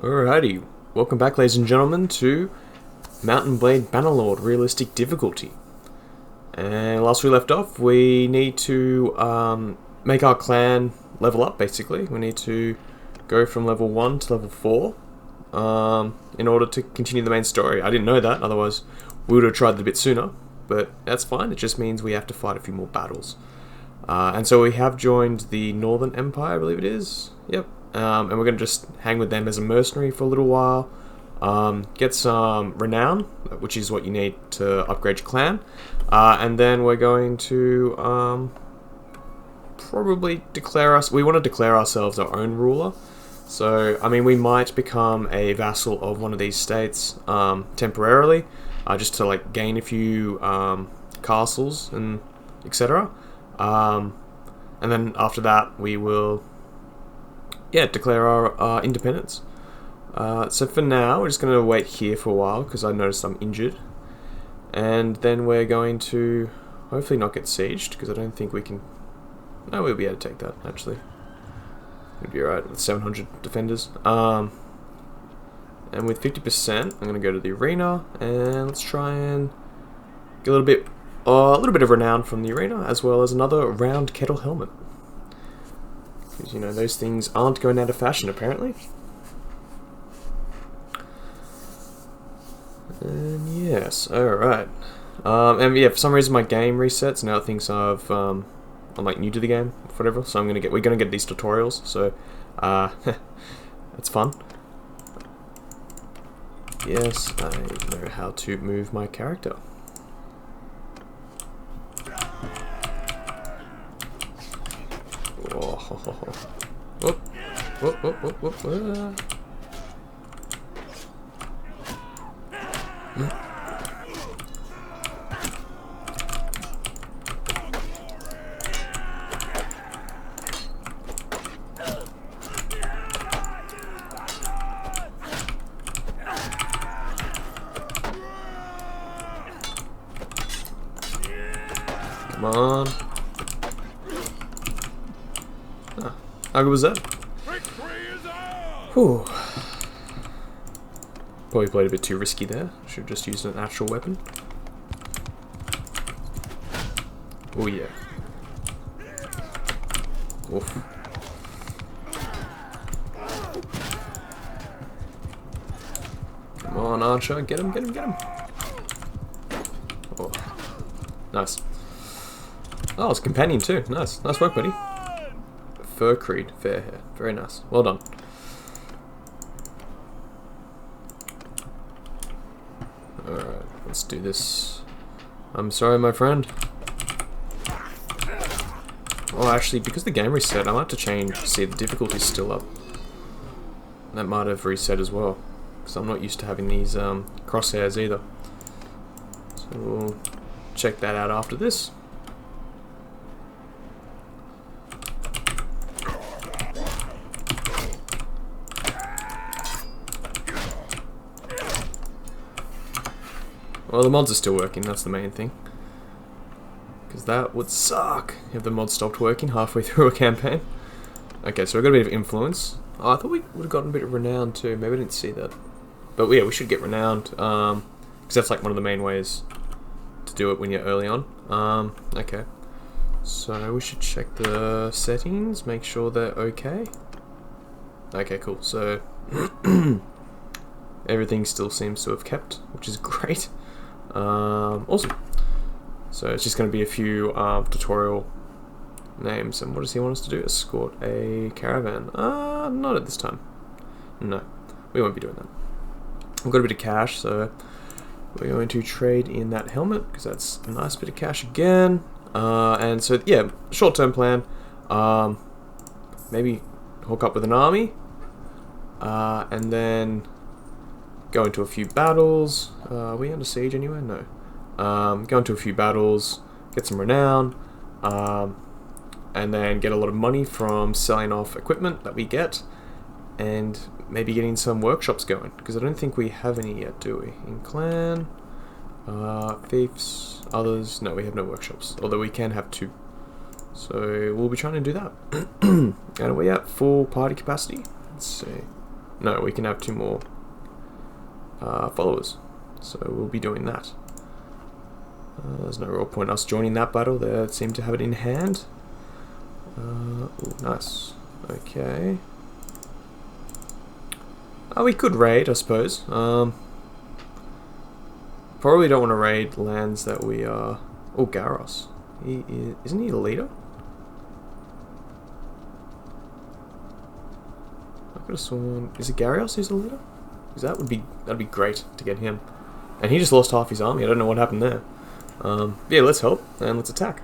Alrighty, welcome back ladies and gentlemen to Mountain Blade Bannerlord Realistic Difficulty. And last we left off, we need to make our clan level up basically. We need to go from level 1 to level 4 in order to continue the main story. I didn't know that, otherwise we would have tried it a bit sooner, but that's fine, it just means we have to fight a few more battles. And so we have joined the Northern Empire, I believe it is. Yep. And we're going to just hang with them as a mercenary for a little while, get some renown, which is what you need to upgrade your clan, and then we're going to probably we want to declare ourselves our own ruler. So, I mean, we might become a vassal of one of these states temporarily, just to like gain a few castles and etc. And then after that we will declare our independence. So for now, we're just going to wait here for a while because I noticed I'm injured. And then we're going to hopefully not get sieged because I don't think we can... No, we'll be able to take that, actually. We'd be alright with 700 defenders. And with 50%, I'm going to go to the arena and let's try and get a little bit of renown from the arena, as well as another round kettle helmet. Because, you know, those things aren't going out of fashion, apparently. And yes, alright. And yeah, for some reason my game resets, now it thinks I'm like new to the game, whatever, so we're gonna get these tutorials, so, it's fun. Yes, I know how to move my character. Whoa. Whoop. Whoop, whoop, whoop, whoop, whoop. Come on. How good was that? Whew. Probably played a bit too risky there. Should have just used an actual weapon. Oh yeah. Oof. Come on, Archer. Get him, get him, get him. Oh. Nice. Oh, it's a companion too. Nice. Nice work, buddy. Fur Creed, fair hair. Very nice. Well done. Alright, let's do this. I'm sorry, my friend. Oh, actually, because the game reset, I might have to change. See, the difficulty's still up. That might have reset as well. Because I'm not used to having these crosshairs either. So we'll check that out after this. Well, the mods are still working, that's the main thing. Because that would suck if the mods stopped working halfway through a campaign. Okay, so we got a bit of influence. Oh, I thought we would have gotten a bit of renown too. Maybe I didn't see that. But yeah, we should get renowned. Because that's like one of the main ways to do it when you're early on. Okay. So we should check the settings, make sure they're okay. Okay, cool. So everything still seems to have kept, which is great. Awesome. So it's just going to be a few tutorial names. And what does he want us to do? Escort a caravan. Not at this time. No, we won't be doing that. We've got a bit of cash, so we're going to trade in that helmet because that's a nice bit of cash again. And so yeah, short-term plan. Maybe hook up with an army, and then go into a few battles. Are we under siege anywhere? No. Go into a few battles, get some renown, and then get a lot of money from selling off equipment that we get, and maybe getting some workshops going, because I don't think we have any yet, do we? In clan, fiefs, others. No, we have no workshops, although we can have 2. So we'll be trying to do that. And are we at full party capacity? Let's see. No, we can have 2 more followers. So we'll be doing that. There's no real point us joining that battle. They seem to have it in hand. Ooh, nice. Okay. We could raid, I suppose. Probably don't want to raid lands that we are... Oh, Garros. Isn't he the leader? I could have sworn... Is it Garros who's the leader? Because that'd be great to get him. And he just lost half his army. I don't know what happened there. Yeah, let's help and let's attack.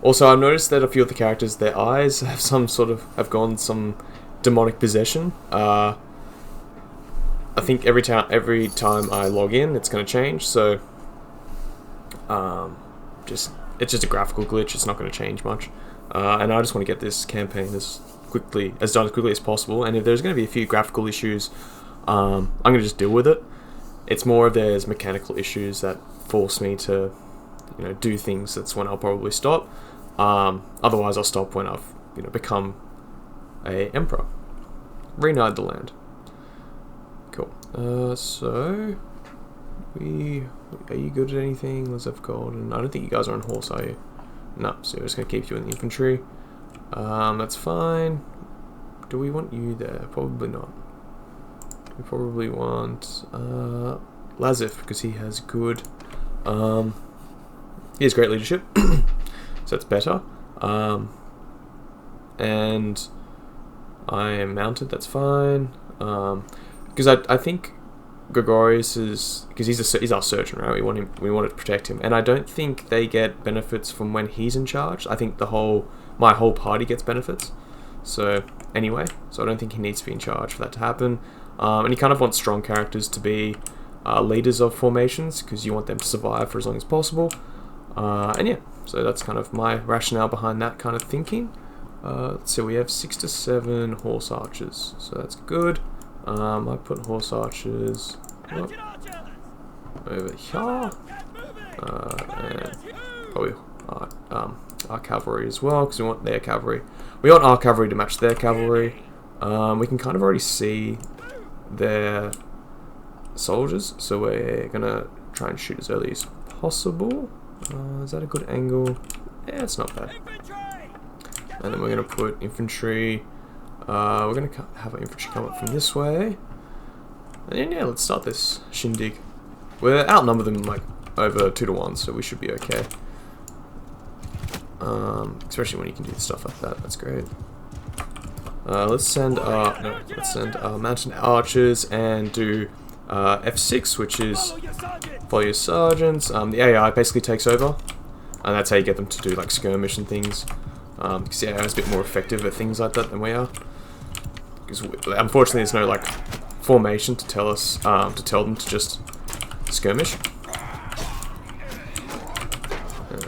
Also, I've noticed that a few of the characters, their eyes have have gone some demonic possession. I think every time I log in, it's going to change. So, it's just a graphical glitch. It's not going to change much. And I just want to get this campaign done as quickly as possible. And if there's going to be a few graphical issues, I'm going to just deal with it. It's more if there's mechanical issues that force me to, do things. That's when I'll probably stop. Otherwise, I'll stop when I've, become a emperor. Reunite the land. Cool. So, are you good at anything? Let's have gold. And I don't think you guys are on horse, are you? No. So we're just gonna keep you in the infantry. That's fine. Do we want you there? Probably not. We probably want Lazif because he has good. He has great leadership, so that's better. And I am mounted. That's fine. Because I think Gregorius is, because he's our surgeon, right? We want to protect him, and I don't think they get benefits from when he's in charge. I think my whole party gets benefits. So anyway, so I don't think he needs to be in charge for that to happen. And you kind of want strong characters to be leaders of formations because you want them to survive for as long as possible. And yeah, so that's kind of my rationale behind that kind of thinking. Let's see, we have 6 to 7 horse archers, so that's good. I put horse archers over here, and probably our cavalry as well, because we want their cavalry. We want our cavalry to match their cavalry. We can kind of already see their soldiers, so we're gonna try and shoot as early as possible. Is that a good angle? Yeah, it's not bad. And then we're gonna put infantry. We're going to have our infantry come up from this way. And then, yeah, let's start this shindig. We're outnumbered them like over 2 to 1, so we should be okay. Especially when you can do stuff like that. That's great. Let's send our mountain archers and do F6, which is follow your sergeants. The AI basically takes over, and that's how you get them to do like skirmish and things. Because the AI is a bit more effective at things like that than we are. Because unfortunately, there's no like formation to tell them to just skirmish.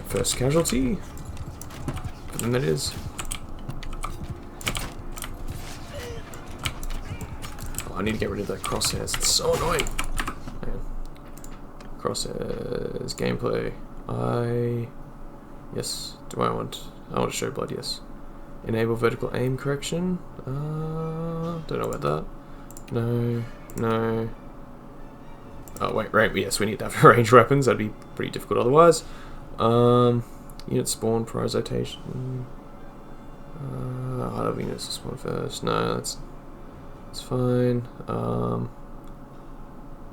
First casualty. And that is. Oh, I need to get rid of the crosshairs. It's so annoying. Crosshairs gameplay. Yes. I want to show blood. Yes. Enable vertical aim correction. Don't know about that. No. Oh wait. Yes, we need to have ranged weapons. That'd be pretty difficult otherwise. Unit spawn, prioritization. I'll have units to spawn first. No, that's fine.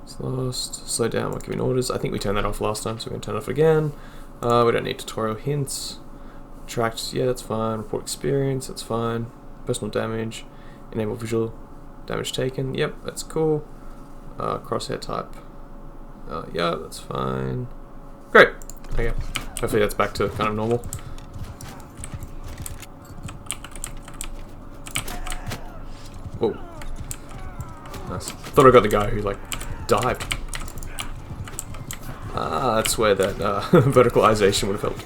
It's lost. Slow down while giving orders. I think we turned that off last time, so we're gonna turn it off again. We don't need tutorial hints. Tracked, yeah, that's fine. Report experience, that's fine. Personal damage. Enable visual damage taken. Yep, that's cool. Crosshair type. Yeah, that's fine. Great. Okay. Hopefully that's back to kind of normal. Whoa. Nice. Thought I got the guy who like dived. That's where that verticalization would have helped.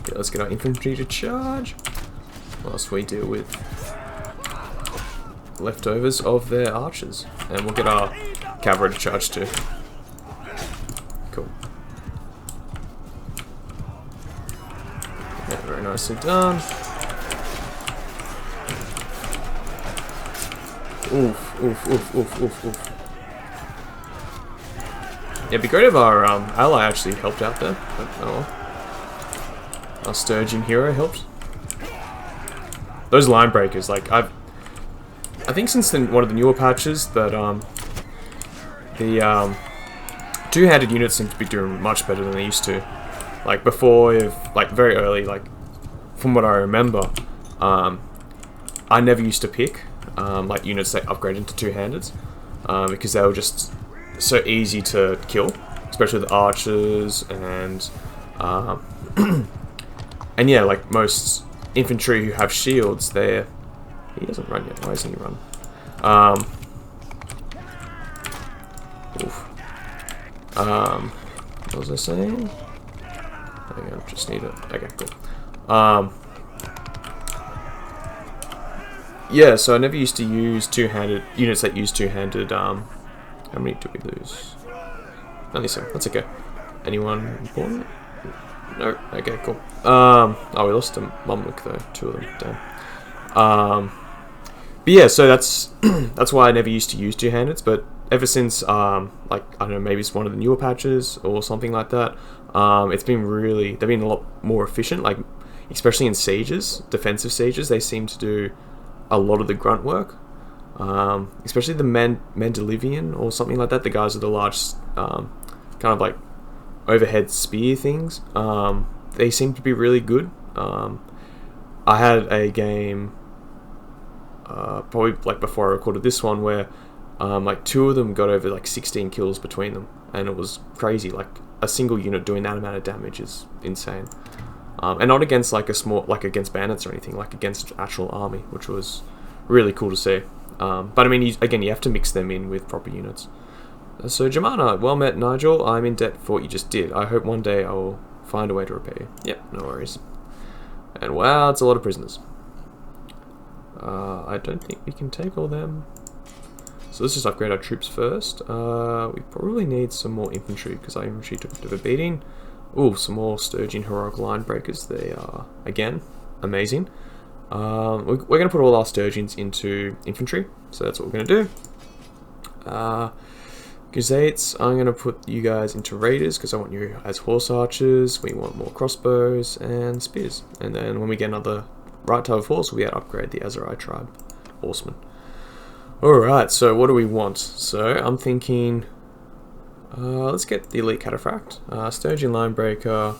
Okay, let's get our infantry to charge. Whilst we deal with leftovers of their archers. And we'll get our cavalry to charge too. Cool. Yeah, very nicely done. Oof, oof, oof, oof, oof, oof. Yeah, it'd be great if our ally actually helped out there. But, oh well. Our Sturgeon hero helped. Those line breakers, like I think since one of the newer patches that the two-handed units seem to be doing much better than they used to. Like before, like very early, like from what I remember, I never used to pick like units that upgrade into two-handeds because they were just so easy to kill, especially with archers and and yeah, like most infantry who have shields, they're... He doesn't run yet. Why isn't he run? Oof. What was I saying? I just need it. Okay, cool. Yeah, so I never used to use two-handed units that use two-handed. How many do we lose? Only some. That's okay. Anyone important? No. Okay, cool. Oh, we lost a Mumlik though. 2 of them. Damn. But yeah, so that's that's why I never used to use two-handeds. But ever since like I don't know, maybe it's one of the newer patches or something like that. It's been really... They've been a lot more efficient. Like especially in sieges, defensive sieges, they seem to do a lot of the grunt work. Especially the Mendelivian or something like that. The guys with the large kind of like overhead spear things. They seem to be really good. I had a game probably like before I recorded this one where like 2 of them got over like 16 kills between them, and it was crazy. Like a single unit doing that amount of damage is insane. And not against like a small, like against bandits or anything, like against actual army, which was really cool to see. But I mean, again, you have to mix them in with proper units. So Jamana, well met, Nigel. I'm in debt for what you just did. I hope one day I will find a way to repay you. Yep, no worries. And wow, it's a lot of prisoners. I don't think we can take all them. So let's just upgrade our troops first. We probably need some more infantry because our infantry took a bit of a beating. Ooh, some more Sturgeon heroic line breakers. They are, again, amazing. We're going to put all our Sturgeons into infantry, so that's what we're going to do. Gazettes, I'm going to put you guys into raiders because I want you as horse archers. We want more crossbows and spears. And then when we get another right type of horse, we'll be able to upgrade the Azerai tribe horsemen. Alright, so what do we want? So I'm thinking... let's get the elite cataphract, Sturgeon linebreaker,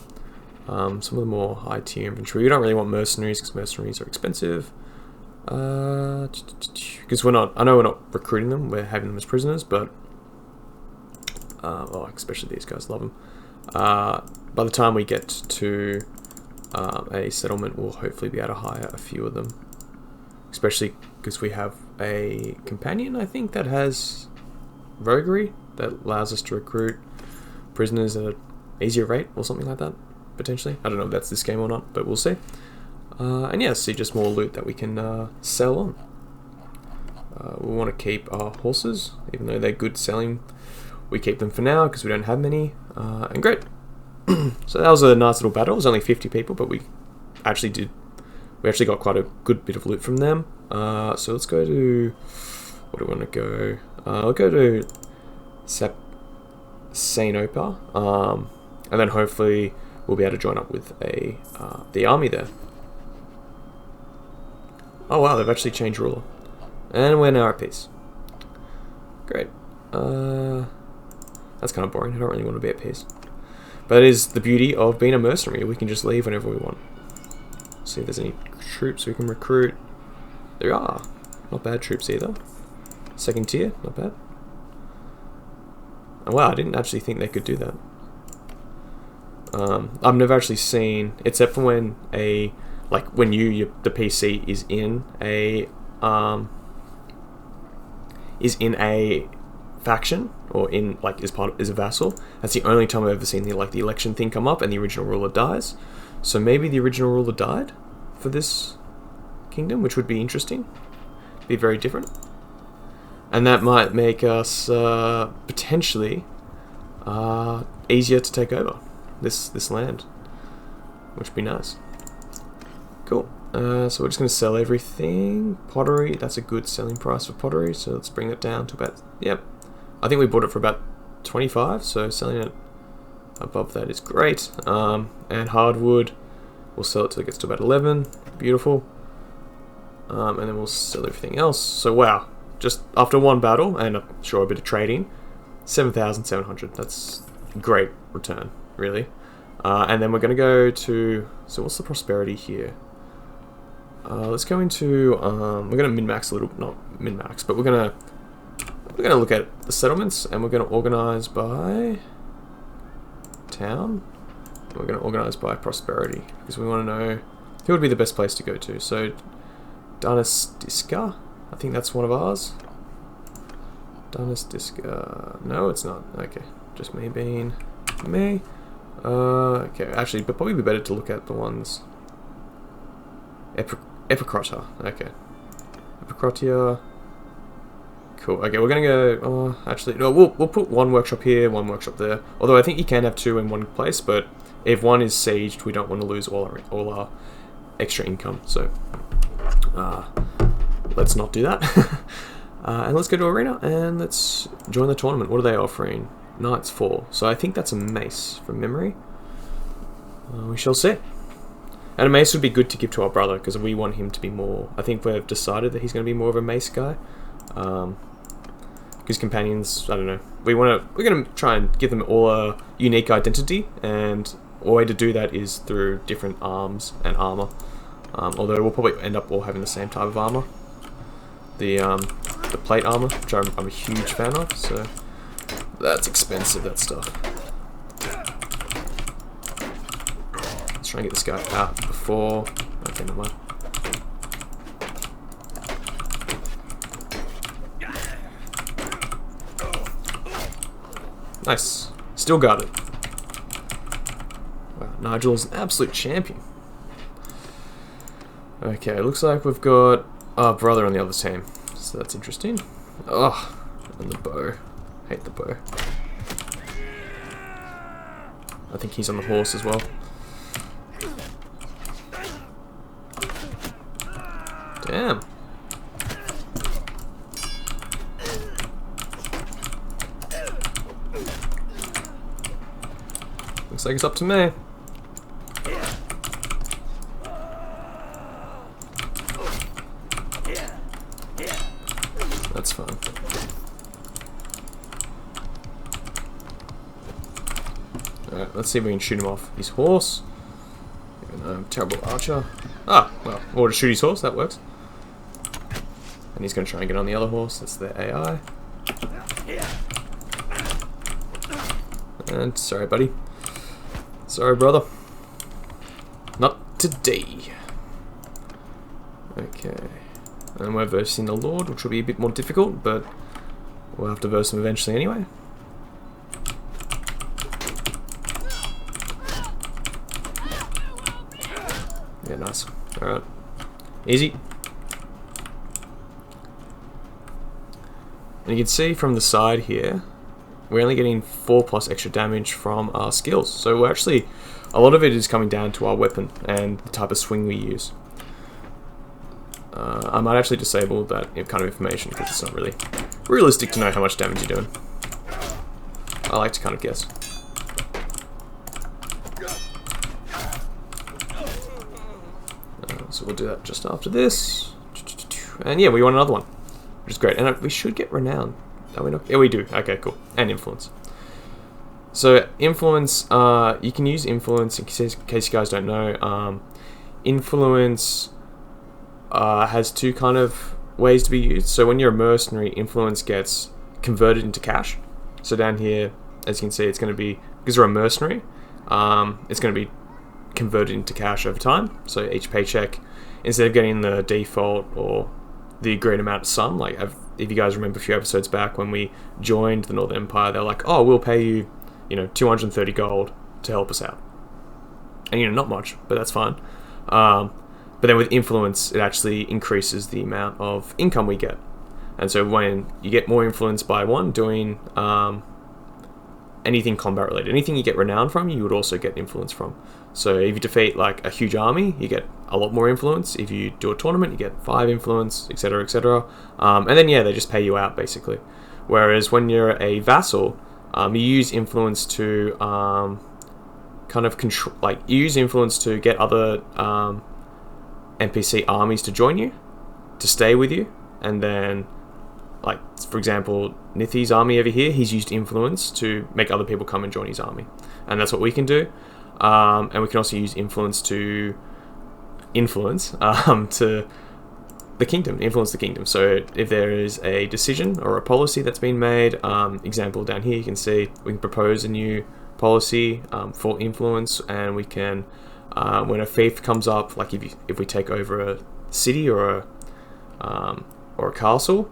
some of the more high tier infantry. We don't really want mercenaries because mercenaries are expensive. Because we're not, I know we're not recruiting them, we're having them as prisoners, but oh, especially these guys, love them. By the time we get to a settlement, we'll hopefully be able to hire a few of them, especially because we have a companion, I think, that has roguery that allows us to recruit prisoners at an easier rate or something like that, potentially. I don't know if that's this game or not, but we'll see. And yeah, see just more loot that we can sell on. We want to keep our horses, even though they're good selling. We keep them for now because we don't have many. And great. So that was a nice little battle. It was only 50 people, but we actually got quite a good bit of loot from them. So let's go to... What do we want to go? I'll go to Saint-Opa, and then hopefully we'll be able to join up with the army there. Oh wow, they've actually changed ruler. And we're now at peace. Great. That's kind of boring. I don't really want to be at peace. But it is the beauty of being a mercenary. We can just leave whenever we want. See if there's any troops we can recruit. There are. Not bad troops either. Second tier, not bad. Oh, wow, I didn't actually think they could do that. I've never actually seen, except for when the PC is in a faction, or is a vassal. That's the only time I've ever seen the election thing come up and the original ruler dies. So maybe the original ruler died for this kingdom, which would be interesting. Be very different. And that might make us potentially easier to take over this land, which would be nice. Cool. So we're just going to sell everything. Pottery, that's a good selling price for pottery, so let's bring it down to about, yep. I think we bought it for about 25, so selling it above that is great. And hardwood, we'll sell it till it gets to about 11. Beautiful. And then we'll sell everything else. So wow, just after one battle, and I'm sure a bit of trading, 7,700. That's great return, really. And then we're going to go to, so what's the prosperity here? Let's go into, we're going to min-max a little, not min-max, but we're going to look at the settlements, and we're going to organize by town. We're going to organize by prosperity, because we want to know who would be the best place to go to. So, Danastiska, I think that's one of ours. Danastiska, no it's not, okay, just me being me. Okay, actually, but probably be better to look at the ones. Epicrota, okay. Epicrotia. Cool. Okay, we're gonna go. Actually, no. We'll put one workshop here, one workshop there. Although I think you can have two in one place, but if one is sieged, we don't want to lose all our extra income. So, let's not do that. And let's go to arena and let's join the tournament. What are they offering? Knights 4. So I think that's a mace from memory. We shall see. And a mace would be good to give to our brother because we want him to be more. I think we've decided that he's going to be more of a mace guy. Because companions, I don't know. We're going to try and give them all a unique identity, and a way to do that is through different arms and armor. Although we'll probably end up all having the same type of armor. The plate armor, which I'm a huge fan of. So that's expensive, that stuff. Let's try and get this guy out before. Okay, never mind. Nice. Still got it. Wow, Nigel's an absolute champion. Okay, looks like we've got our brother on the other team. So that's interesting. Oh, and the bow. Hate the bow. I think he's on the horse as well. Damn. Looks like it's up to me. That's fine. Alright, let's see if we can shoot him off his horse. Even though I'm a terrible archer. Ah, well, or to shoot his horse, that works. And he's going to try and get on the other horse, that's their AI. And sorry, buddy. Sorry, brother. Not today. Okay. And we're versing the Lord, which will be a bit more difficult, but we'll have to verse him eventually anyway. Yeah, nice. Alright. Easy. And you can see from the side here, we're only getting 4+ extra damage from our skills. So we're actually, a lot of it is coming down to our weapon and the type of swing we use. I might actually disable that kind of information because it's not really realistic to know how much damage you're doing. I like to kind of guess. So we'll do that just after this. And yeah, we want another one, which is great. And we should get renown. Are we not? Yeah, we do. Okay, cool. And influence. So influence, you can use influence in case you guys don't know. Influence has two kind of ways to be used. So when you're a mercenary, influence gets converted into cash. So down here, as you can see, it's going to be, because you're a mercenary, it's going to be converted into cash over time. So each paycheck, instead of getting the default or the agreed amount of sum, like if you guys remember a few episodes back when we joined the Northern Empire, they're like, oh, we'll pay you, 230 gold to help us out. And not much, but that's fine. But then with influence, it actually increases the amount of income we get. And so when you get more influence by doing anything combat related, anything you get renown from, you would also get influence from. So if you defeat like a huge army, you get a lot more influence. If you do a tournament, you get 5 influence, etc., etc. And then yeah, they just pay you out basically. Whereas when you're a vassal, you use influence to kind of control, like you use influence to get other NPC armies to join you, to stay with you, and then, like for example, Nithi's army over here, he's used influence to make other people come and join his army, and that's what we can do. And we can also use influence to influence to the kingdom, influence the kingdom. So if there is a decision or a policy that's been made, example down here, you can see we can propose a new policy for influence, and we can, when a fief comes up, like if we take over a city or a castle,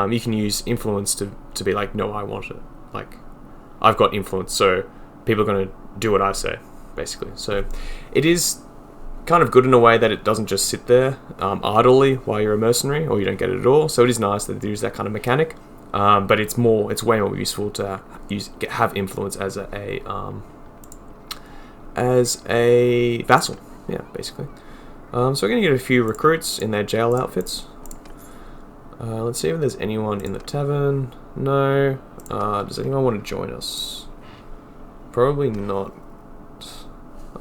you can use influence to be like, no, I want it. Like, I've got influence, so people are going to do what I say, basically. So it is kind of good in a way that it doesn't just sit there idly while you're a mercenary, or you don't get it at all. So it is nice that there's that kind of mechanic, but it's way more useful to have influence as a vassal. Yeah, basically. So we're going to get a few recruits in their jail outfits. Let's see if there's anyone in the tavern. No. Does anyone want to join us? Probably not.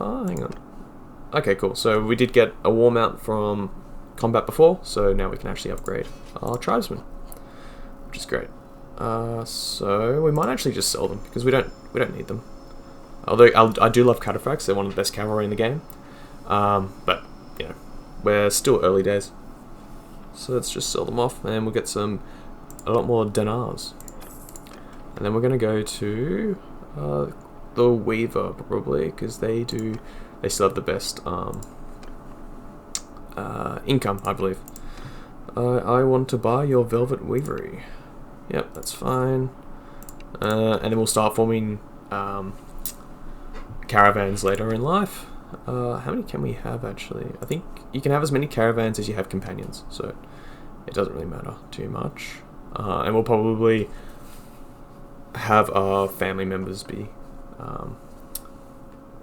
Oh, hang on. Okay, cool. So we did get a war mount from combat before, so now we can actually upgrade our tribesmen, which is great. So we might actually just sell them because we don't need them. Although I do love cataphracts; they're one of the best cavalry in the game. But you know, we're still early days, so let's just sell them off, and we'll get a lot more dinars. And then we're gonna go to the Weaver probably, because they still have the best income, I believe. I want to buy your velvet weavery. Yep, that's fine. And then we'll start forming caravans later in life. How many can we have actually? I think you can have as many caravans as you have companions, so it doesn't really matter too much. And we'll probably have our family members be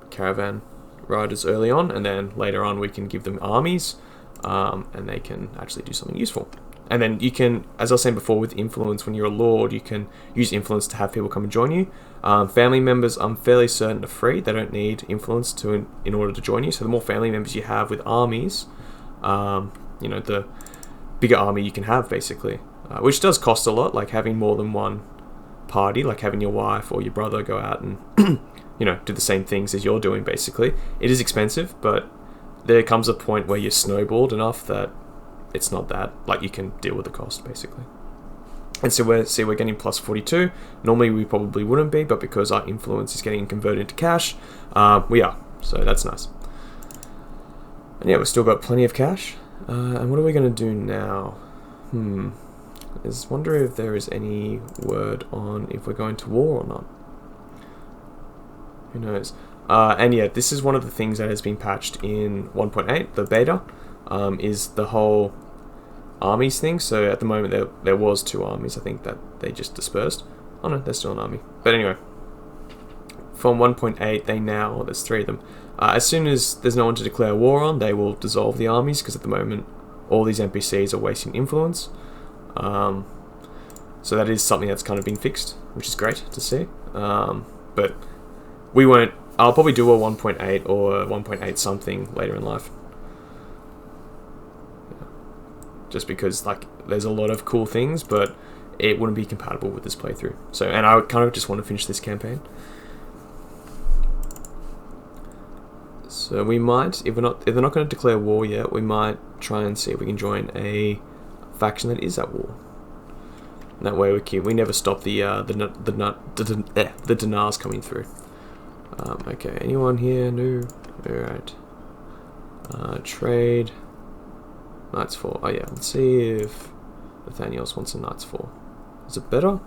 caravan riders early on, and then later on we can give them armies, and they can actually do something useful. And then you can, as I was saying before, with influence, when you're a lord, you can use influence to have people come and join you. Family members, I'm fairly certain, are free. They don't need influence in order to join you. So the more family members you have with armies, you know, the bigger army you can have, basically, which does cost a lot, like having more than one party, like having your wife or your brother go out and you know, do the same things as you're doing. Basically, it is expensive, but there comes a point where you're snowballed enough that it's not that, like, you can deal with the cost, basically. And so we're getting plus 42. Normally we probably wouldn't be, but because our influence is getting converted into cash, we are. So that's nice. And yeah, we've still got plenty of cash. And what are we going to do now? I just wonder if there is any word on if we're going to war or not. Who knows? And yeah, this is one of the things that has been patched in 1.8, the beta, is the whole armies thing. So at the moment there was 2 armies, I think, that they just dispersed. Oh no, there's still an army. But anyway, from 1.8 there's 3 of them. As soon as there's no one to declare war on, they will dissolve the armies, because at the moment all these NPCs are wasting influence. So that is something that's kind of been fixed, which is great to see. But we won't. I'll probably do a 1.8 or a 1.8 something later in life. Yeah. Just because, like, there's a lot of cool things, but it wouldn't be compatible with this playthrough. So, and I kind of just want to finish this campaign. So we might, if they're not going to declare war yet, we might try and see if we can join a faction that is at war. And that way we never stop the dinars coming through. Okay, anyone here? No. Alright. Trade. Knights 4. Oh yeah, let's see if Nathaniel's wants a Knights 4. Is it better?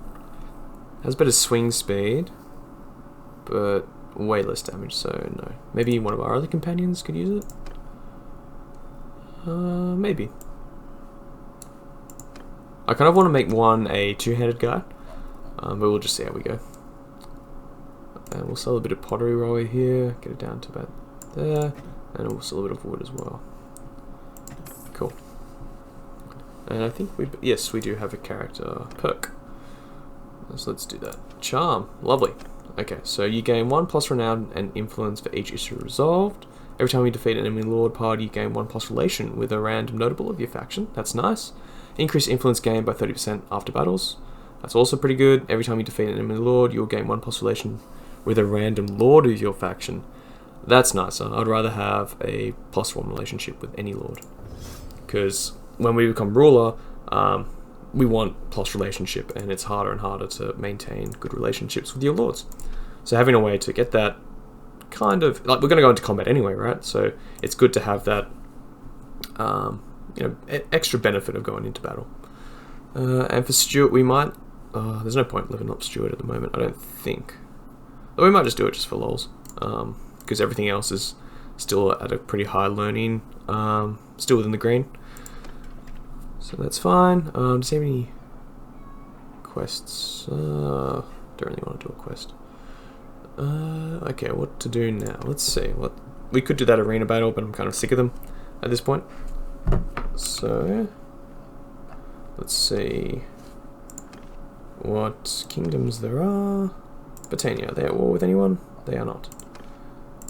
Has better swing speed, but way less damage, so no. Maybe one of our other companions could use it? Maybe. I kind of want to make one a 2-handed guy, but we'll just see how we go. And we'll sell a bit of pottery while we're here, get it down to about there, and we'll sell a bit of wood as well. And I think yes, we do have a character perk. So let's do that. Charm. Lovely. Okay, so you gain 1 plus renown and influence for each issue resolved. Every time you defeat an enemy lord party, you gain 1 plus relation with a random notable of your faction. That's nice. Increase influence gain by 30% after battles. That's also pretty good. Every time you defeat an enemy lord, you'll gain 1 plus relation with a random lord of your faction. That's nicer. I'd rather have a +1 relationship with any lord. Because when we become ruler, we want plus relationship, and it's harder and harder to maintain good relationships with your lords. So having a way to get that kind of, like, we're going to go into combat anyway, right? So it's good to have that, extra benefit of going into battle. And for Stuart, we might, there's no point leveling up Stuart at the moment, I don't think. But we might just do it just for lols, because everything else is still at a pretty high learning, still within the green. So that's fine. Does he have any quests? Don't really want to do a quest. Okay, what to do now? Let's see. What we could do that arena battle, but I'm kind of sick of them at this point. So let's see what kingdoms there are. Britannia, are they at war with anyone? They are not.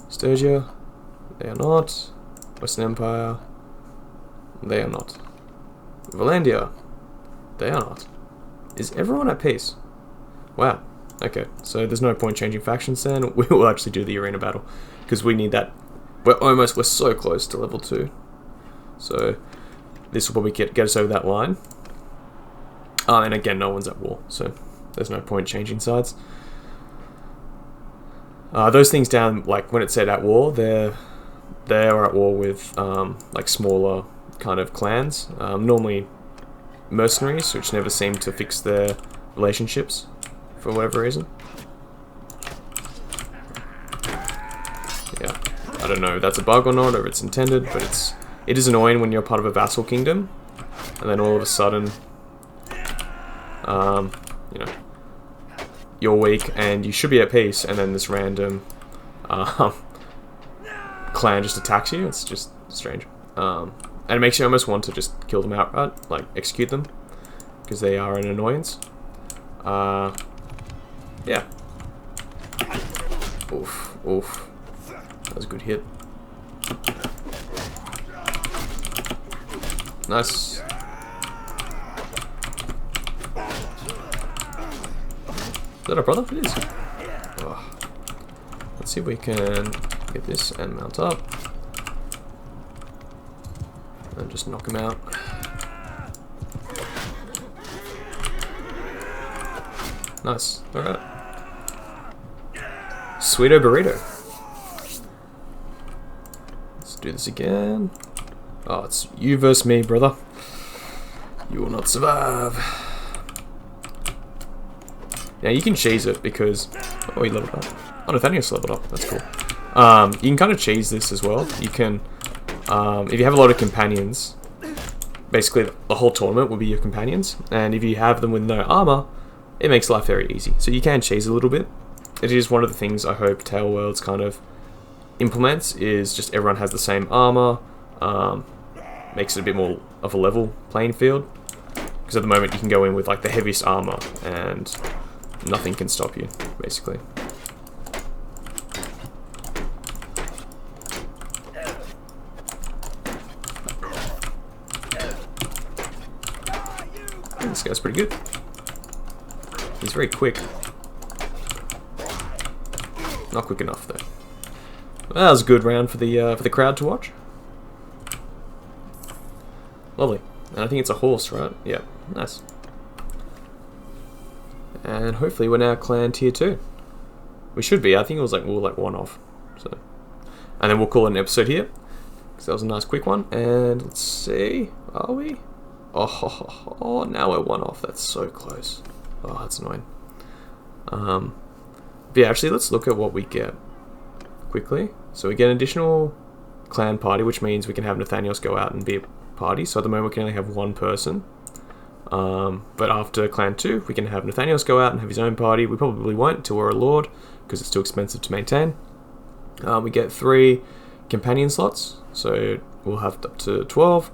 Sturgia, they are not. Western Empire, they are not. Valandia, they are not. Is everyone at peace? Wow. Okay, so there's no point changing factions then. We will actually do the arena battle, because we need that. We're so close to level 2. So this will probably get us over that line. And again, no one's at war, so there's no point changing sides. Those things down, like when it said at war, they're at war with like smaller kind of clans, normally mercenaries, which never seem to fix their relationships for whatever reason. Yeah, I don't know if that's a bug or not, or if it's intended, but it is annoying when you're part of a vassal kingdom, and then all of a sudden, you're weak and you should be at peace, and then this random clan just attacks you. It's just strange. And it makes you almost want to just kill them outright, like execute them, because they are an annoyance. Yeah. Oof, oof. That was a good hit. Nice. Is that our brother? It is. Oh. Let's see if we can get this and mount up. And just knock him out. Nice. Alright. Sweeto burrito. Let's do this again. Oh, it's you versus me, brother. You will not survive. Now you can cheese it because... Oh, he leveled up. Oh, Nathaniel's leveled up. That's cool. You can kind of cheese this as well. You can... if you have a lot of companions, basically the whole tournament will be your companions, and if you have them with no armor, it makes life very easy. So you can cheese a little bit. It is one of the things I hope Tale Worlds kind of implements, is just everyone has the same armor, makes it a bit more of a level playing field, because at the moment you can go in with like the heaviest armor and nothing can stop you, basically. This guy's pretty good. He's very quick. Not quick enough though. That was a good round for the crowd to watch. Lovely. And I think it's a horse, right? Yeah, nice. And hopefully we're now clan tier 2. We should be. I think it was like we're like 1 off. So, and then we'll call it an episode here, because that was a nice quick one. And let's see, are we? Oh, now we're 1 off. That's so close. Oh, that's annoying. But yeah, actually, let's look at what we get quickly. So we get an additional clan party, which means we can have Nathaniel's go out and be a party. So at the moment, we can only have 1 person. But after clan 2, we can have Nathaniel's go out and have his own party. We probably won't until we're a lord, because it's too expensive to maintain. We get 3 companion slots, so we'll have up to 12.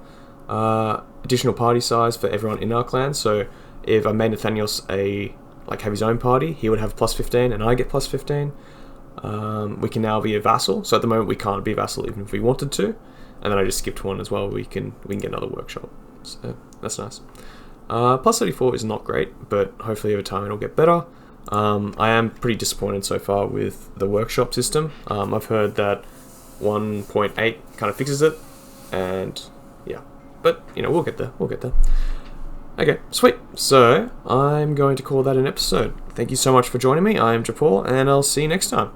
additional party size for everyone in our clan. So if I made Nathaniel have his own party, he would have plus 15 and I get plus 15. We can now be a vassal. So at the moment we can't be a vassal even if we wanted to. And then I just skipped one as well. We can get another workshop. So that's nice. Plus 34 is not great, but hopefully over time it'll get better. I am pretty disappointed so far with the workshop system. I've heard that 1.8 kind of fixes it, and yeah, but we'll get there. Okay, sweet. So I'm going to call that an episode. Thank you so much for joining me. I am Japal, and I'll see you next time.